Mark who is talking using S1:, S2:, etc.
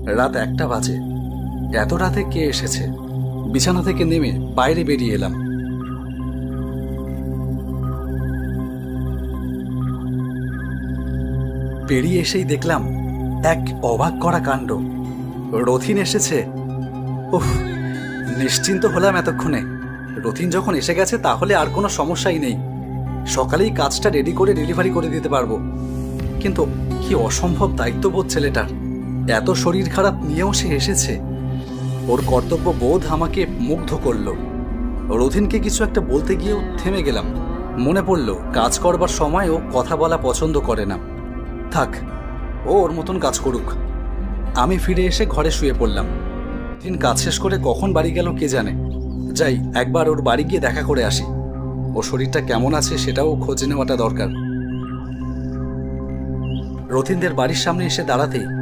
S1: রাত 1টা বাজে। এত রাতে কে এসেছে? বিছানা থেকে নেমে বাইরে বেরিয়ে এলাম। বেরিয়ে এসেই দেখলাম এক অবাক করা কাণ্ড। রথিন এসেছে। উফ, নিশ্চিন্ত হলাম এতক্ষণে। রথিন যখন এসে গেছে তাহলে আর কোনো সমস্যাই নেই। সকালেই কাজটা রেডি করে ডেলিভারি করে দিতে পারবো। কিন্তু কি অসম্ভব দায়িত্ববোধ ছেলেটার। এত শরীর খারাপ নিয়েও সে এসেছে। ওর কর্তব্য বোধ আমাকে মুগ্ধ করলো। রথিনকে কিছু একটা বলতে গিয়েও থেমে গেলাম। মনে পড়ল কাজ করবার সময় ও কথা বলা পছন্দ করে না। থাক, ও ওর মতন কাজ করুক। আমি ফিরে এসে ঘরে শুয়ে পড়লাম। রথিন কাজ শেষ করে কখন বাড়ি গেল কে জানে। যাই, একবার ওর বাড়ি গিয়ে দেখা করে আসি। ও শরীরটা কেমন আছে সেটাও খোঁজ নেওয়াটা দরকার। রথিনদের বাড়ির সামনে এসে দাঁড়াতেই